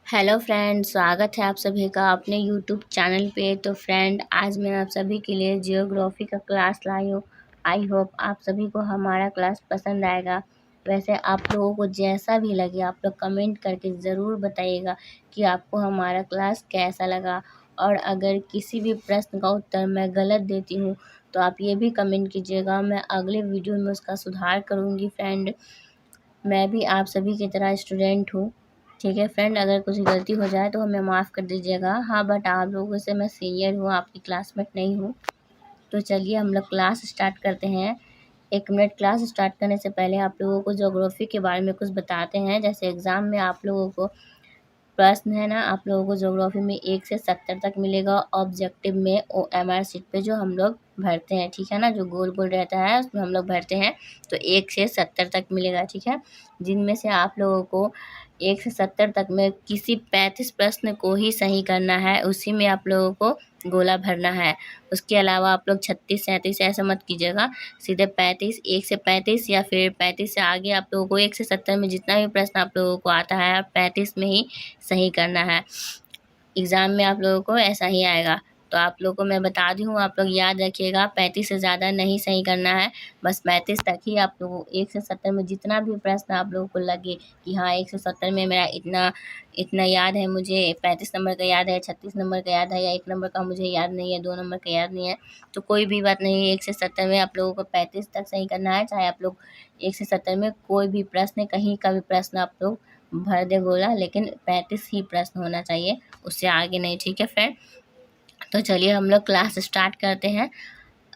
Hello friend, स्वागत है आप सभी का अपने यूट्यूब चैनल पे। तो फ्रेंड, आज मैं आप सभी के लिए जियोग्राफी का क्लास लाई हूँ। आई होप आप सभी को हमारा क्लास पसंद आएगा। वैसे आप लोगों को जैसा भी लगे आप लोग कमेंट करके ज़रूर बताइएगा कि आपको हमारा क्लास कैसा लगा। और अगर किसी भी प्रश्न का उत्तर मैं गलत देती हूँ तो आप ये भी कमेंट कीजिएगा, मैं अगले वीडियो में उसका सुधार करूँगी। फ्रेंड, मैं भी आप सभी की तरह स्टूडेंट हूँ, ठीक है फ्रेंड। अगर कुछ गलती हो जाए तो हमें माफ़ कर दीजिएगा। हाँ, बट आप लोगों से मैं सीनियर हूँ, आपकी क्लासमेट नहीं हूँ। तो चलिए हम लोग क्लास स्टार्ट करते हैं। 1 मिनट, क्लास स्टार्ट करने से पहले आप लोगों को ज्योग्राफी के बारे में कुछ बताते हैं। जैसे एग्ज़ाम में आप लोगों को प्रश्न है ना, आप लोगों को ज्योग्राफी में 1 से 70 तक मिलेगा। ऑब्जेक्टिव में OMR शीट पे जो हम लोग भरते हैं, ठीक है ना, जो गोल गोल रहता है उसमें हम लोग भरते हैं, तो 1 से 70 तक मिलेगा, ठीक है। जिनमें से आप लोगों को 1 से 70 तक में किसी 35 प्रश्न को ही सही करना है, उसी में आप लोगों को गोला भरना है। उसके अलावा आप लोग 36 37 ऐसा मत कीजिएगा, सीधे 35, 1 से 35 या फिर 35 से आगे आप लोगों को 1 से 70 में जितना भी प्रश्न आप लोगों को आता है, आप 35 में ही सही करना है। एग्ज़ाम में आप लोगों को ऐसा ही आएगा। तो आप लोगों को मैं बता दी हूँ, आप लोग याद रखिएगा, 35 से ज़्यादा नहीं सही करना है, बस 35 तक ही आप लोगों को। 1 से 70 में जितना भी प्रश्न आप लोगों को लगे कि हाँ 1 से 70 में मेरा इतना इतना याद है, मुझे 35 नंबर का याद है, 36 नंबर का याद है, या 1 नंबर का मुझे याद नहीं है, 2 नंबर का याद नहीं है, तो कोई भी बात नहीं। 1 से 70 में आप लोगों को 35 तक सही करना है। चाहे आप लोग 1 से 70 में कोई भी प्रश्न, कहीं का भी प्रश्न आप लोग भर दे गोला, लेकिन 35 ही प्रश्न होना चाहिए, उससे आगे नहीं, ठीक है फ्रेंड। तो चलिए हम लोग क्लास स्टार्ट करते हैं।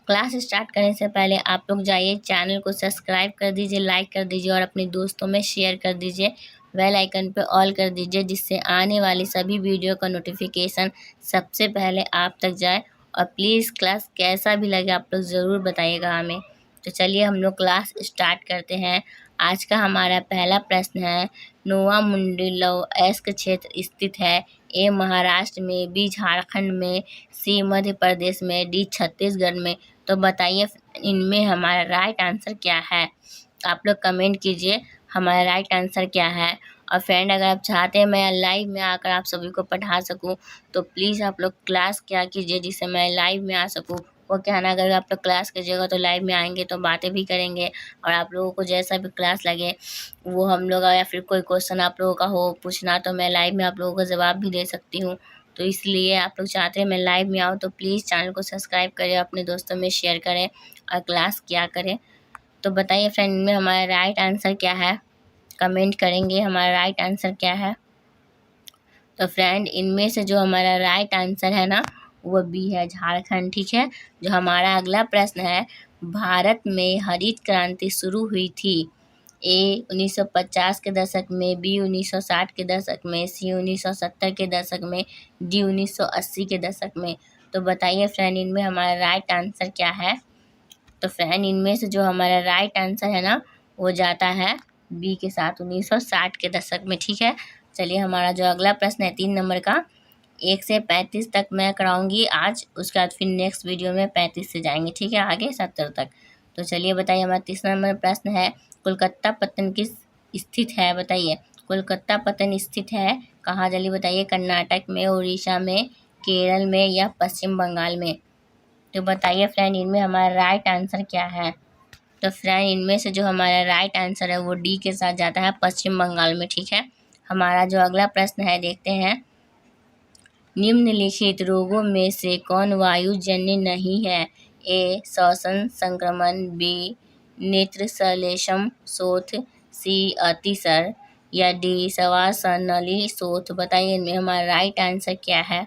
क्लास स्टार्ट करने से पहले आप लोग जाइए, चैनल को सब्सक्राइब कर दीजिए, लाइक कर दीजिए और अपने दोस्तों में शेयर कर दीजिए। बेल आइकन पे ऑल कर दीजिए, जिससे आने वाली सभी वीडियो का नोटिफिकेशन सबसे पहले आप तक जाए। और प्लीज़ क्लास कैसा भी लगे आप लोग ज़रूर बताइएगा हमें। तो चलिए हम लोग क्लास स्टार्ट करते हैं। आज का हमारा पहला प्रश्न है, नोवा मुंडी लौ अयस्क क्षेत्र स्थित है? ए महाराष्ट्र में, बी झारखंड में, सी मध्य प्रदेश में, डी छत्तीसगढ़ में। तो बताइए इनमें हमारा राइट आंसर क्या है। आप लोग कमेंट कीजिए हमारा राइट आंसर क्या है। और फ्रेंड, अगर आप चाहते हैं मैं लाइव में आकर आप सभी को पढ़ा सकूं, तो प्लीज़ आप लोग क्लास क्या कीजिए जिससे मैं लाइव में आ सकूं। वो क्या है ना, अगर आप लोग क्लास कीजिएगा तो लाइव में आएंगे तो बातें भी करेंगे, और आप लोगों को जैसा भी क्लास लगे वो हम लोग, या फिर कोई क्वेश्चन आप लोगों का हो पूछना, तो मैं लाइव में आप लोगों को जवाब भी दे सकती हूँ। तो इसलिए आप लोग चाहते हैं मैं लाइव में आऊँ, तो प्लीज़ चैनल को सब्सक्राइब करें, अपने दोस्तों में शेयर करें और क्लास क्या करें। तो बताइए फ्रेंड, इनमें हमारा राइट आंसर क्या है, कमेंट करेंगे हमारा राइट आंसर क्या है। तो फ्रेंड, इनमें से जो हमारा राइट आंसर है ना, वो बी है, झारखंड, ठीक है। जो हमारा अगला प्रश्न है, भारत में हरित क्रांति शुरू हुई थी? ए 1950 के दशक में, बी 1960 के दशक में, सी 1970 के दशक में, डी 1980 के दशक में। तो बताइए फ्रेंड, इनमें हमारा राइट आंसर क्या है। तो फ्रेंड, इनमें से जो हमारा राइट आंसर है ना, वो जाता है बी के साथ, 1960 के दशक में, ठीक है। चलिए हमारा जो अगला प्रश्न है 3 नंबर का, 1 से 35 तक मैं कराऊंगी आज, उसके बाद फिर नेक्स्ट वीडियो में 35 से जाएंगे, ठीक है, आगे 70 तक। तो चलिए बताइए, हमारा तीसरा नंबर प्रश्न है, कोलकाता पत्तन किस स्थित है? बताइए कोलकाता पत्तन स्थित है कहाँ? जल्दी बताइए, कर्नाटक में, उड़ीसा में, केरल में या पश्चिम बंगाल में। तो बताइए फ्रेंड, इनमें हमारा राइट आंसर क्या है। तो फ्रेंड, इनमें से जो हमारा राइट आंसर है वो डी के साथ जाता है, पश्चिम बंगाल में, ठीक है। हमारा जो अगला प्रश्न है देखते हैं, निम्नलिखित रोगों में से कौन वायुजन्य नहीं है? ए श्वसन संक्रमण, बी नेत्र श्लेष्म शोथ, सी अतिसार या डी श्वासनली शोथ। बताइए इनमें हमारा राइट आंसर क्या है,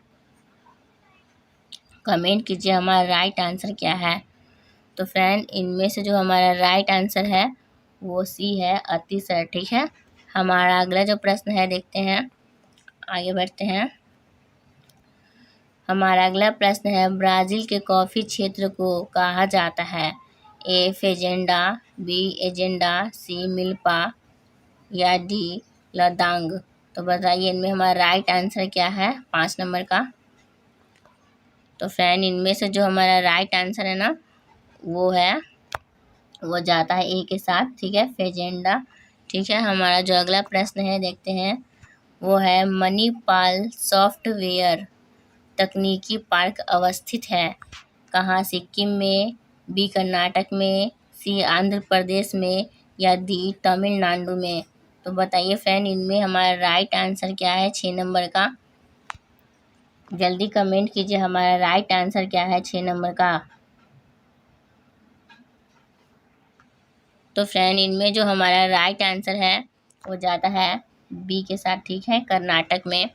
कमेंट कीजिए हमारा राइट आंसर क्या है। तो फ्रेंड, इनमें से जो हमारा राइट आंसर है वो सी है, अतिसार, ठीक है। हमारा अगला जो प्रश्न है देखते हैं, आगे बढ़ते हैं। हमारा अगला प्रश्न है, ब्राज़ील के कॉफ़ी क्षेत्र को कहा जाता है? ए फेजेंडा, बी एजेंडा, सी मिल्पा या डी लदांग। तो बताइए इनमें हमारा राइट आंसर क्या है, 5 नंबर का। तो फ्रेंड, इनमें से जो हमारा राइट आंसर है ना, वो जाता है ए के साथ, ठीक है, फेजेंडा, ठीक है। हमारा जो अगला प्रश्न है देखते हैं, वो है मणिपाल सॉफ्टवेयर तकनीकी पार्क अवस्थित है। कहाँ? सिक्किम में, बी कर्नाटक में, सी आंध्र प्रदेश में या डी तमिलनाडु में। तो बताइए फ्रेंड, इनमें हमारा राइट आंसर क्या है 6 नंबर का? जल्दी कमेंट कीजिए, हमारा राइट आंसर क्या है 6 नंबर का? तो फ्रेंड, इनमें जो हमारा राइट आंसर है वो जाता है बी के साथ, ठीक है, कर्नाटक में।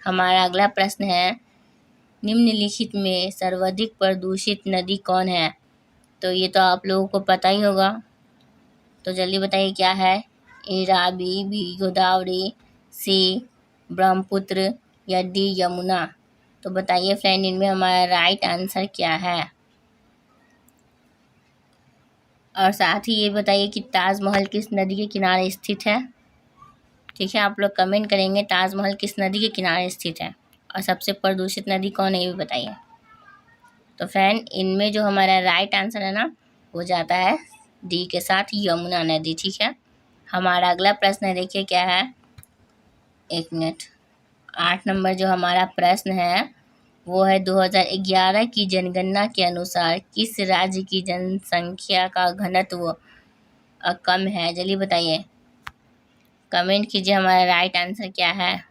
हमारा अगला प्रश्न है, निम्नलिखित में सर्वाधिक प्रदूषित नदी कौन है? तो ये तो आप लोगों को पता ही होगा, तो जल्दी बताइए क्या है? ए रावी, बी गोदावरी, सी ब्रह्मपुत्र या डी यमुना। तो बताइए फ्रेंड, इनमें हमारा राइट आंसर क्या है? और साथ ही ये बताइए कि ताजमहल किस नदी के किनारे स्थित है? ठीक है, आप लोग कमेंट करेंगे ताजमहल किस नदी के किनारे स्थित है, और सबसे प्रदूषित नदी कौन है ये भी बताइए। तो फ्रेंड, इनमें जो हमारा राइट आंसर है ना वो जाता है डी के साथ, यमुना नदी, ठीक है। हमारा अगला प्रश्न है, देखिए क्या है, 1 मिनट। 8 नंबर जो हमारा प्रश्न है वो है 2011 की जनगणना के अनुसार किस राज्य की जनसंख्या का घनत्व कम है? जल्दी बताइए, कमेंट कीजिए, हमारा राइट आंसर क्या है?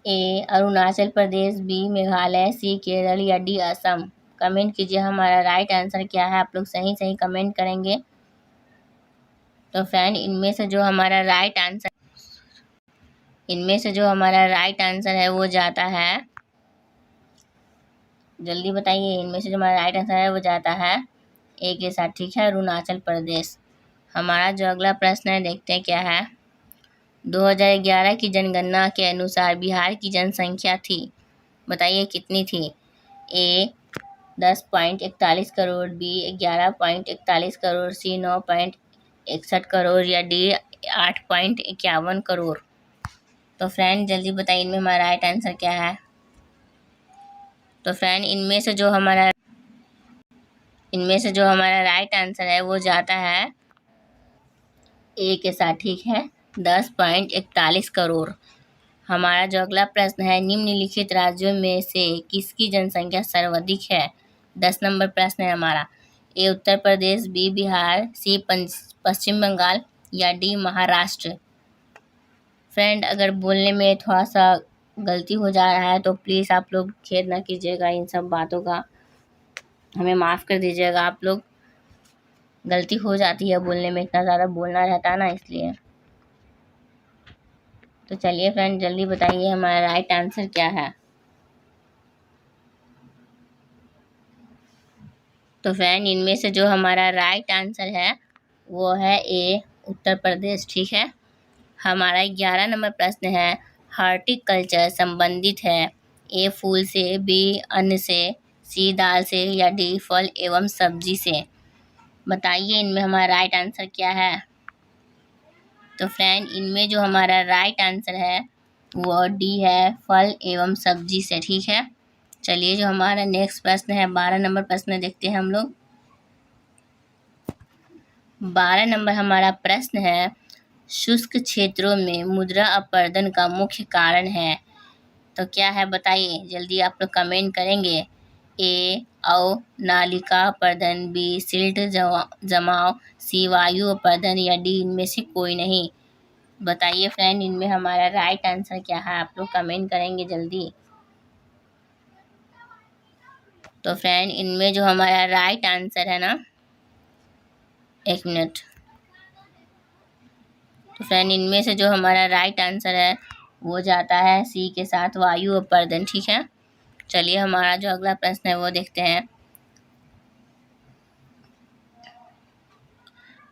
ए अरुणाचल प्रदेश, बी मेघालय, सी केरल या डी असम। कमेंट कीजिए, हमारा राइट आंसर क्या है? आप लोग सही सही कमेंट करेंगे। तो फ्रेंड, इनमें से जो हमारा राइट आंसर है वो जाता है, जल्दी बताइए, इनमें से जो हमारा राइट आंसर है वो जाता है ए के साथ, ठीक है, अरुणाचल प्रदेश। हमारा जो अगला प्रश्न है, देखते हैं क्या है। 2011 की जनगणना के अनुसार बिहार की जनसंख्या थी, बताइए कितनी थी? ए 10.41 करोड़, बी 11.41 करोड़, सी 9.61 करोड़ या डी 8.51 करोड़। तो फ्रेंड, जल्दी बताइए, इनमें हमारा राइट आंसर क्या है? तो फ्रेंड, इनमें से जो हमारा राइट आंसर है वो जाता है ए के साथ, ठीक है, 10.41 करोड़। हमारा जो अगला प्रश्न है, निम्नलिखित राज्यों में से किसकी जनसंख्या सर्वाधिक है? 10 नंबर प्रश्न है हमारा। ए उत्तर प्रदेश, बी बिहार, सी पश्चिम बंगाल या डी महाराष्ट्र। फ्रेंड, अगर बोलने में थोड़ा सा गलती हो जा रहा है तो प्लीज़ आप लोग खेद ना कीजिएगा, इन सब बातों का हमें माफ़ कर दीजिएगा। आप लोग, गलती हो जाती है बोलने में, इतना ज़्यादा बोलना रहता है ना, इसलिए। तो चलिए फ्रेंड, जल्दी बताइए, हमारा राइट आंसर क्या है? तो फ्रेंड, इनमें से जो हमारा राइट आंसर है वो है ए उत्तर प्रदेश, ठीक है। हमारा 11 नंबर प्रश्न है, हॉर्टिकल्चर संबंधित है ए फूल से, बी अन्न से, सी दाल से या डी फल एवं सब्जी से। बताइए, इनमें हमारा राइट आंसर क्या है? तो फ्रेंड, इनमें जो हमारा राइट आंसर है वो डी है, फल एवं सब्जी से, ठीक है। चलिए, जो हमारा नेक्स्ट प्रश्न है, 12 नंबर प्रश्न देखते हैं हम लोग। 12 नंबर हमारा प्रश्न है, शुष्क क्षेत्रों में मुद्रा अपरदन का मुख्य कारण है, तो क्या है बताइए, जल्दी आप लोग कमेंट करेंगे। ए अवनालिका अपरदन, बी सिल्ट जमाव, सी वायु अपरदन या डी इनमें से कोई नहीं। बताइए फ्रेंड, इनमें हमारा राइट आंसर क्या है? आप लोग कमेंट करेंगे जल्दी। तो फ्रेंड, इनमें जो हमारा राइट आंसर है ना, 1 मिनट। तो फ्रेंड, इनमें से जो हमारा राइट आंसर है वो जाता है सी के साथ, वायु अपरदन, ठीक है। चलिए, हमारा जो अगला प्रश्न है वो देखते हैं।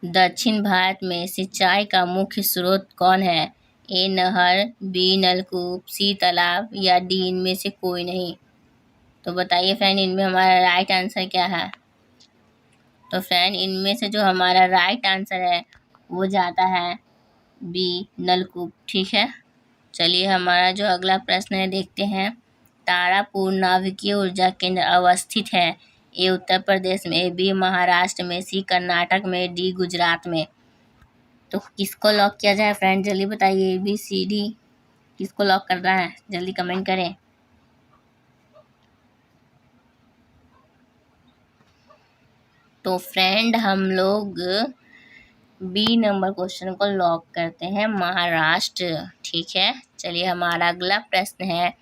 दक्षिण भारत में सिंचाई का मुख्य स्रोत कौन है? ए नहर, बी नलकूप, सी तालाब या डी इनमें से कोई नहीं। तो बताइए फ्रेंड, इनमें हमारा राइट आंसर क्या है? तो फ्रेंड, इनमें से जो हमारा राइट आंसर है वो जाता है बी नलकूप, ठीक है। चलिए, हमारा जो अगला प्रश्न है देखते हैं। तारापुर नाभिकीय ऊर्जा केंद्र अवस्थित है ए उत्तर प्रदेश में, बी महाराष्ट्र में, सी कर्नाटक में, डी गुजरात में। तो किसको लॉक किया जाए फ्रेंड, जल्दी बताइए। ABCD किसको लॉक करना है, जल्दी कमेंट करें। तो फ्रेंड हम लोग बी नंबर क्वेश्चन को लॉक करते हैं, महाराष्ट्र। ठीक है, चलिए हमारा अगला प्रश्न है,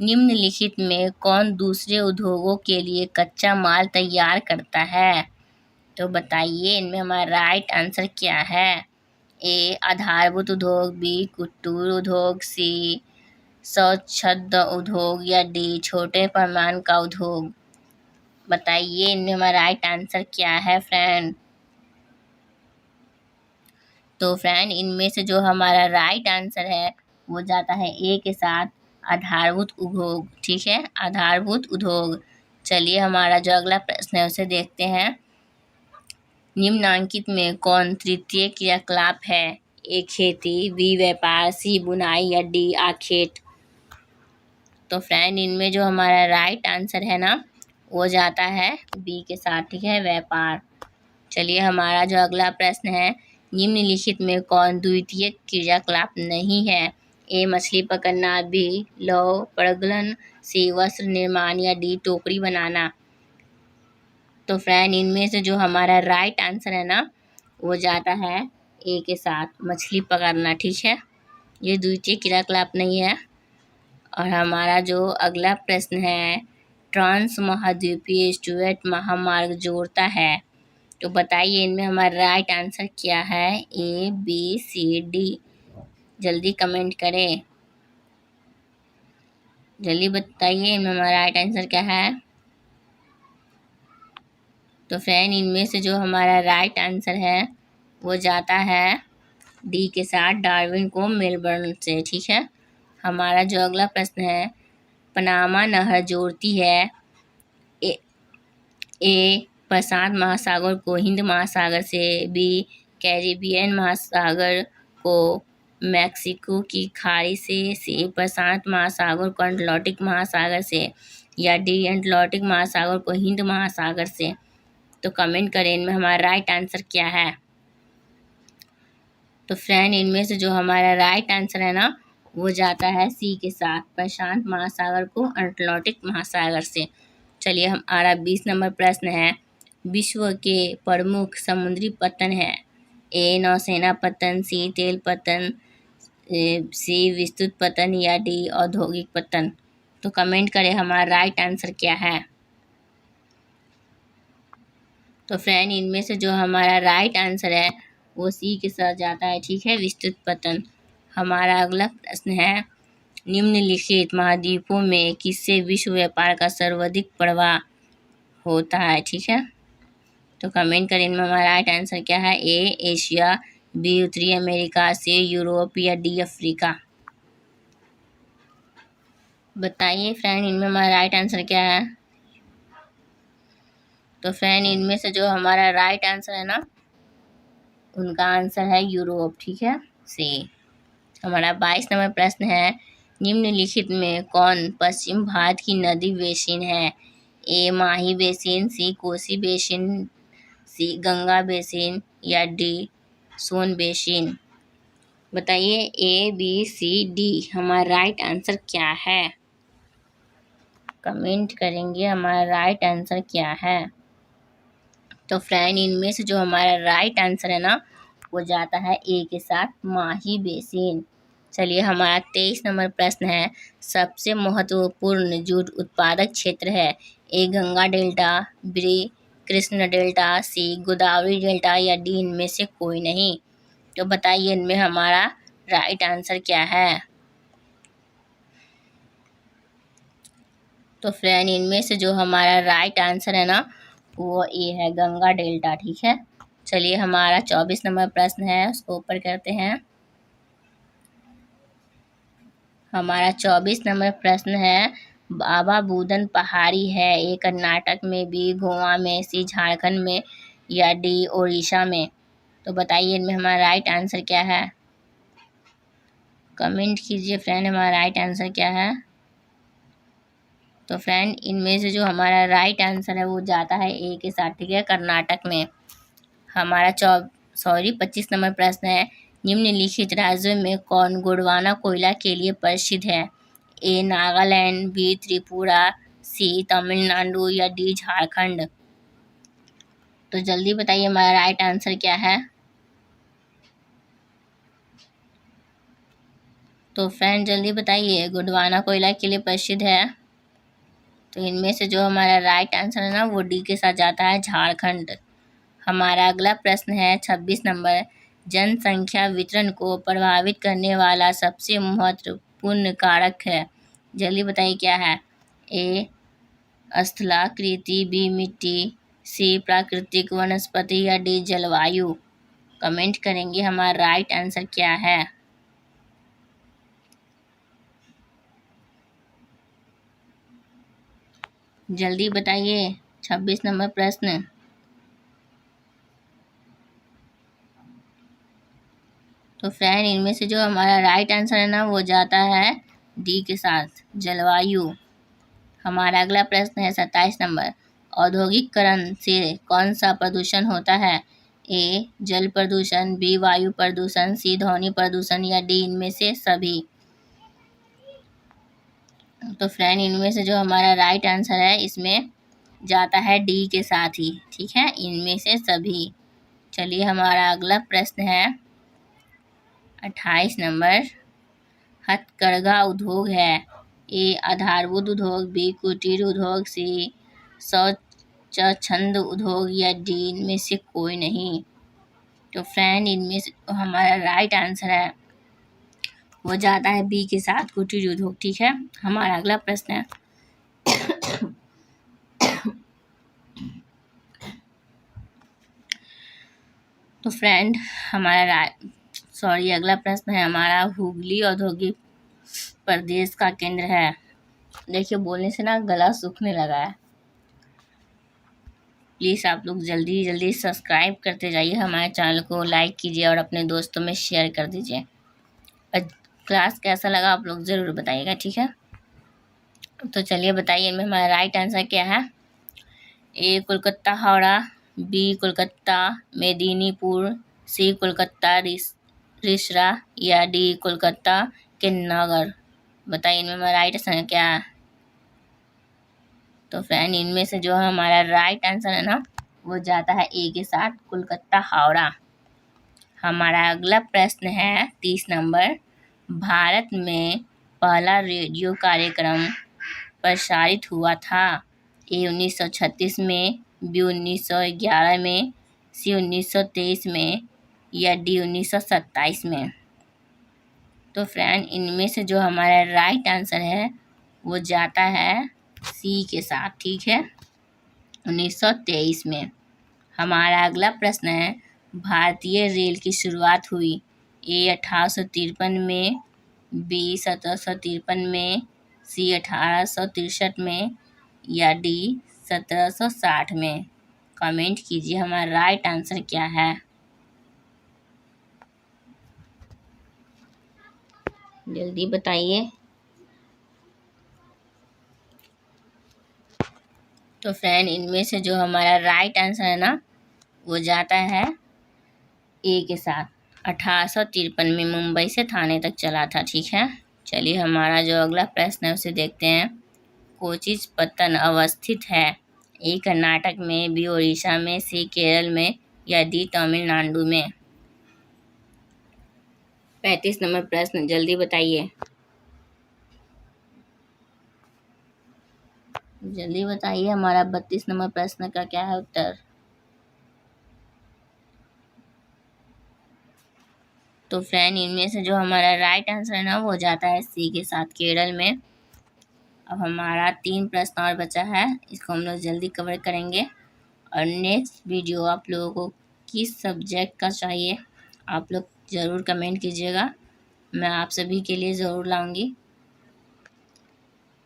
निम्नलिखित में कौन दूसरे उद्योगों के लिए कच्चा माल तैयार करता है? तो बताइए इनमें हमारा राइट आंसर क्या है। ए आधारभूत उद्योग, बी कुटीर उद्योग, सी स्वच्छंद उद्योग या डी छोटे पैमाने का उद्योग। बताइए इनमें हमारा राइट आंसर क्या है फ्रेंड। तो फ्रेंड इनमें से जो हमारा राइट आंसर है वो जाता है ए के साथ, आधारभूत उद्योग। ठीक है, आधारभूत उद्योग। चलिए हमारा जो अगला प्रश्न है उसे देखते हैं, निम्नांकित में कौन तृतीय क्रियाकलाप है? ए खेती, बी व्यापार, सी बुनाई या डी आखेट। तो फ्रेंड इनमें जो हमारा राइट आंसर है ना वो जाता है बी के साथ। ठीक है, व्यापार। चलिए हमारा जो अगला प्रश्न है, निम्नलिखित में कौन द्वितीय क्रियाकलाप नहीं है? ए मछली पकड़ना, बी लौह प्रगलन, सी वस्त्र निर्माण या डी टोकरी बनाना। तो फ्रेंड इनमें से जो हमारा राइट आंसर है ना वो जाता है ए के साथ, मछली पकड़ना। ठीक है, ये द्वितीय क्रियाकलाप नहीं है। और हमारा जो अगला प्रश्न है, ट्रांस महाद्वीपीय स्टुअर्ट महामार्ग जोड़ता है। तो बताइए इनमें हमारा राइट आंसर क्या है। ए बी सी डी, जल्दी कमेंट करें, जल्दी बताइए इनमें हमारा राइट आंसर क्या है। तो फ्रेंड इनमें से जो हमारा राइट आंसर है वो जाता है डी के साथ, डार्विन को मेलबर्न से। ठीक है, हमारा जो अगला प्रश्न है, पनामा नहर जोड़ती है ए प्रशांत महासागर को हिंद महासागर से, बी कैरिबियन महासागर को मैक्सिको की खाड़ी से, सी प्रशांत महासागर को अटलांटिक महासागर से या डी अटलांटिक महासागर को हिंद महासागर से। तो कमेंट करें इनमें हमारा राइट आंसर क्या है। तो फ्रेंड इनमें से जो हमारा राइट आंसर है ना वो जाता है सी के साथ, प्रशांत महासागर को अटलांटिक महासागर से। चलिए हमारा 20 नंबर प्रश्न है, विश्व के प्रमुख समुद्री पत्तन है। ए नौसेना पत्तन, सी तेल पत्तन, सी विद्युत पत्तन या डी औद्योगिक पत्तन। तो कमेंट करें हमारा राइट आंसर क्या है। तो फ्रेंड इनमें से जो हमारा राइट आंसर है वो सी के साथ जाता है। ठीक है, विद्युत पतन। हमारा अगला प्रश्न है, निम्नलिखित महाद्वीपों में किससे विश्व व्यापार का सर्वाधिक प्रवाह होता है? ठीक है, तो कमेंट करें इनमें हमारा राइट आंसर क्या है। ए एशिया, बी उत्तरी अमेरिका, सी यूरोप या डी अफ्रीका। बताइए फ्रेंड इनमें हमारा राइट आंसर क्या है। तो फ्रेंड इनमें से जो हमारा राइट आंसर है ना उनका आंसर है यूरोप। ठीक है, सी। हमारा 22 नंबर प्रश्न है, निम्नलिखित में कौन पश्चिम भारत की नदी बेसिन है? ए माही बेसिन, सी कोसी बेसिन, सी गंगा बेसिन या डी सोन बेसिन। बताइए ए बी सी डी हमारा राइट आंसर क्या है। कमेंट करेंगे हमारा राइट आंसर क्या है। तो फ्रेंड इनमें से जो हमारा राइट आंसर है ना वो जाता है ए के साथ, माही बेसिन। चलिए हमारा 23 नंबर प्रश्न है, सबसे महत्वपूर्ण जूट उत्पादक क्षेत्र है। A Ganga delta, b Krishna delta, c Godavari delta या डी इनमें से कोई नहीं। तो बताइए इनमें हमारा राइट आंसर क्या है। तो फ्रेंड इनमें से जो हमारा राइट आंसर है ना वो ए है, गंगा डेल्टा। ठीक है, चलिए हमारा 24 नंबर प्रश्न है उसको ऊपर करते हैं। हमारा 24 नंबर प्रश्न है, बाबा बूदन पहाड़ी है। ए कर्नाटक में, बी गोवा में, सी झारखंड में या डी उड़ीसा में। तो बताइए इनमें हमारा राइट आंसर क्या है। कमेंट कीजिए फ्रेंड हमारा राइट आंसर क्या है। तो फ्रेंड इनमें से जो हमारा राइट आंसर है वो जाता है ए के साथ। ठीक है, कर्नाटक में। हमारा 25 नंबर प्रश्न है, निम्नलिखित राज्यों में कौन गोंडवाना कोयला के लिए प्रसिद्ध है? ए नागालैंड, बी त्रिपुरा, सी तमिलनाडु या डी झारखंड? तो जल्दी बताइए हमारा राइट आंसर क्या है। तो फ्रेंड जल्दी बताइए, गोंडवाना कोयला के लिए प्रसिद्ध है। तो इनमें से जो हमारा राइट आंसर है ना वो डी के साथ जाता है, झारखंड। हमारा अगला प्रश्न है 26 नंबर, जनसंख्या वितरण को प्रभावित करने वाला सबसे महत्वपूर्ण कारक है। जल्दी बताइए क्या है। ए स्थलाकृति, बी मिट्टी, सी प्राकृतिक वनस्पति या डी जलवायु? कमेंट करेंगे हमारा राइट आंसर क्या है। जल्दी बताइए 26 नंबर प्रश्न। तो फ्रेंड इनमें से जो हमारा राइट आंसर है ना वो जाता है डी के साथ, जलवायु। हमारा अगला प्रश्न है 27 नंबर, औद्योगिकरण से कौन सा प्रदूषण होता है? ए जल प्रदूषण, बी वायु प्रदूषण, सी ध्वनि प्रदूषण या डी इनमें से सभी? तो फ्रेंड इनमें से जो हमारा राइट आंसर है इसमें जाता है डी के साथ ही, ठीक है, इनमें से सभी। चलिए हमारा अगला प्रश्न है 28 नंबर, हथकरघा उद्योग है। ए आधारभूत उद्योग, बी कुटीर उद्योग, सी स्वच्छंद उद्योग या डी इनमें से कोई नहीं? तो फ्रेंड इनमें से हमारा राइट आंसर है वो जाता है बी के साथ, कुटीर उद्योग, ठीक है। हमारा अगला प्रश्न है तो फ्रेंड हमारा अगला प्रश्न है हमारा, हुगली औद्योगिक प्रदेश का केंद्र है। देखिए बोलने से ना गला सूखने लगा है। प्लीज़ आप लोग जल्दी जल्दी सब्सक्राइब करते जाइए हमारे चैनल को, लाइक कीजिए और अपने दोस्तों में शेयर कर दीजिए। और क्लास कैसा लगा आप लोग ज़रूर बताइएगा, ठीक है। तो चलिए बताइए इनमें हमारा राइट आंसर क्या है। ए कोलकाता हावड़ा, बी कोलकाता मेदिनीपुर, सी कोलकाता रिसरा या डी कोलकाता के नगर? बताइए इनमें हमारा राइट आंसर क्या है। तो फ्रेंड इनमें से जो हमारा राइट आंसर है ना वो जाता है ए के साथ, कोलकाता हावड़ा। हमारा अगला प्रश्न है 30 नंबर, भारत में पहला रेडियो कार्यक्रम प्रसारित हुआ था? ए 1936 में, बी 1911 में, सी 1923 में या डी 1927 में? तो फ्रेंड इनमें से जो हमारा राइट आंसर है वो जाता है सी के साथ, ठीक है, 1923 में। हमारा अगला प्रश्न है, भारतीय रेल की शुरुआत हुई? ए 1853 में, बी 1753 में, सी 1863 में या डी 1760 में? कमेंट कीजिए हमारा राइट आंसर क्या है। जल्दी बताइए। तो फ्रेंड इनमें से जो हमारा राइट आंसर है ना वो जाता है ए के साथ, 1853 में मुंबई से थाने तक चला था, ठीक है। चलिए हमारा जो अगला प्रश्न है उसे देखते हैं। कोचीपत्तन अवस्थित है? ए कर्नाटक में, बी उड़ीसा में, सी केरल में या डी तमिलनाडु में? 35 नंबर प्रश्न, जल्दी बताइए। जल्दी बताइए हमारा 32 नंबर प्रश्न का क्या है उत्तर। तो फ्रेंड इनमें से जो हमारा राइट आंसर है ना वो जाता है सी के साथ, केरल में। अब हमारा 3 प्रश्न और बचा है, इसको हम लोग जल्दी कवर करेंगे। और नेक्स्ट वीडियो आप लोगों को किस सब्जेक्ट का चाहिए आप लोग ज़रूर कमेंट कीजिएगा, मैं आप सभी के लिए ज़रूर लाऊंगी।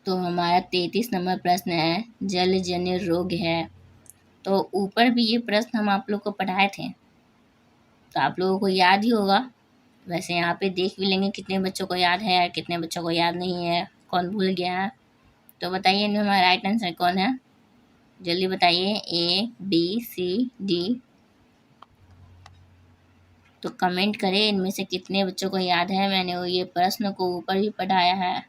तो हमारा 33 नंबर प्रश्न है, जलजन्य रोग है। तो ऊपर भी ये प्रश्न हम आप लोग को पढ़ाए थे, तो आप लोगों को याद ही होगा। वैसे यहाँ पे देख भी लेंगे कितने बच्चों को याद है, कितने बच्चों को याद नहीं है, कौन भूल गया है। तो बताइए इनमें हमारा राइट आंसर कौन है, जल्दी बताइए। ए, बी, सी, डी? तो कमेंट करें इनमें से कितने बच्चों को याद है। मैंने वो ये प्रश्न को ऊपर भी पढ़ाया है।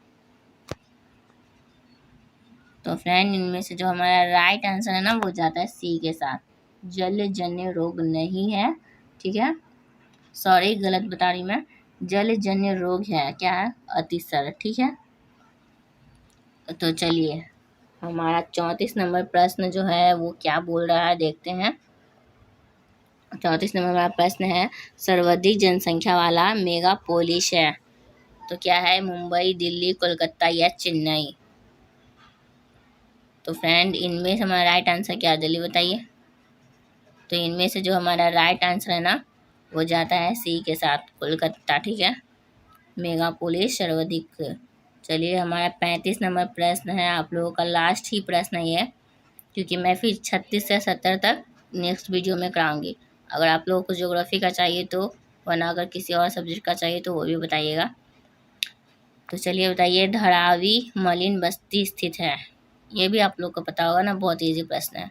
तो फ्रेंड इनमें से जो हमारा राइट आंसर है ना वो जाता है सी के साथ, जलजन्य रोग नहीं है। ठीक है, सॉरी गलत बता रही मैं, जलजन्य रोग है क्या है, अतिसार। ठीक है, तो चलिए हमारा 34 नंबर प्रश्न जो है वो क्या बोल रहा है देखते हैं। 34 नंबर वाला प्रश्न है, सर्वाधिक जनसंख्या वाला मेगा पोलिस है तो क्या है, मुंबई, दिल्ली, कोलकाता या चेन्नई। तो फ्रेंड इनमें से हमारा राइट आंसर क्या है जल्दी बताइए। तो इनमें से जो हमारा राइट आंसर है ना वो जाता है सी के साथ, कोलकाता। ठीक है, मेगा पोलिस सर्वाधिक। चलिए हमारा 35 नंबर प्रश्न है, आप लोगों का लास्ट ही प्रश्न है ये, क्योंकि मैं फिर 36 से 70 तक नेक्स्ट वीडियो में कराऊंगी। अगर आप लोगों को ज्योग्राफी का चाहिए तो, वरना अगर किसी और सब्जेक्ट का चाहिए तो वो भी बताइएगा। तो चलिए बताइए, धारावी मलिन बस्ती स्थित है। ये भी आप लोग को पता होगा ना, बहुत इजी प्रश्न है।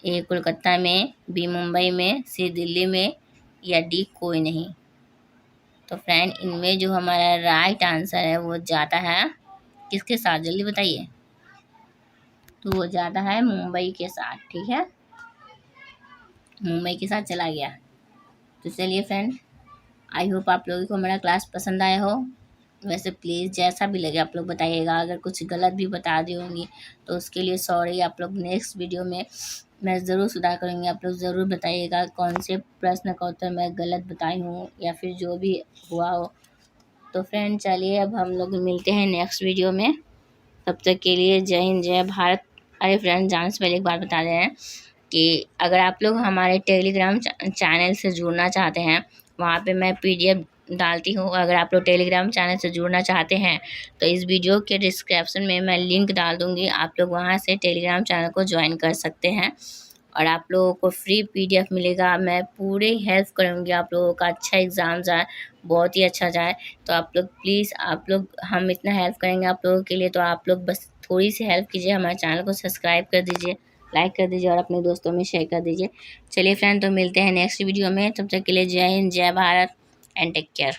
ए कोलकाता में, बी मुंबई में, सी दिल्ली में या डी कोई नहीं। तो फ्रेंड इनमें जो हमारा राइट आंसर है वो जाता है किसके साथ जल्दी बताइए। तो वो जाता है मुंबई के साथ। ठीक है, मुंबई के साथ चला गया। तो चलिए फ्रेंड, आई होप आप लोगों को मेरा क्लास पसंद आया हो। वैसे प्लीज़ जैसा भी लगे आप लोग बताइएगा, अगर कुछ गलत भी बता दी होंगी तो उसके लिए सॉरी। आप लोग नेक्स्ट वीडियो में मैं ज़रूर सुधार करूँगी। आप लोग ज़रूर बताइएगा कौन से प्रश्न का उत्तर मैं गलत बताई हूँ या फिर जो भी हुआ हो। तो फ्रेंड चलिए अब हम लोग मिलते हैं नेक्स्ट वीडियो में, तब तक के लिए जय हिंद जय भारत। अरे फ्रेंड जाने से पहले एक बात बता दें कि अगर आप लोग हमारे टेलीग्राम चैनल से जुड़ना चाहते हैं, वहाँ पे मैं PDF डालती हूँ। अगर आप लोग टेलीग्राम चैनल से जुड़ना चाहते हैं तो इस वीडियो के डिस्क्रिप्शन में मैं लिंक डाल दूँगी, आप लोग वहाँ से टेलीग्राम चैनल को ज्वाइन कर सकते हैं और आप लोगों को फ्री PDF मिलेगा। मैं पूरी हेल्प करूँगी आप लोगों का अच्छा एग्ज़ाम जाए, बहुत ही अच्छा जाए। तो आप लोग प्लीज़, आप लोग, हम इतना हेल्प करेंगे आप लोगों के लिए, तो आप लोग बस थोड़ी सी हेल्प कीजिए, हमारे चैनल को सब्सक्राइब कर दीजिए, लाइक कर दीजिए और अपने दोस्तों में शेयर कर दीजिए। चलिए फ्रेंड तो मिलते हैं नेक्स्ट वीडियो में, तब तक के लिए जय हिंद जय भारत एंड टेक केयर।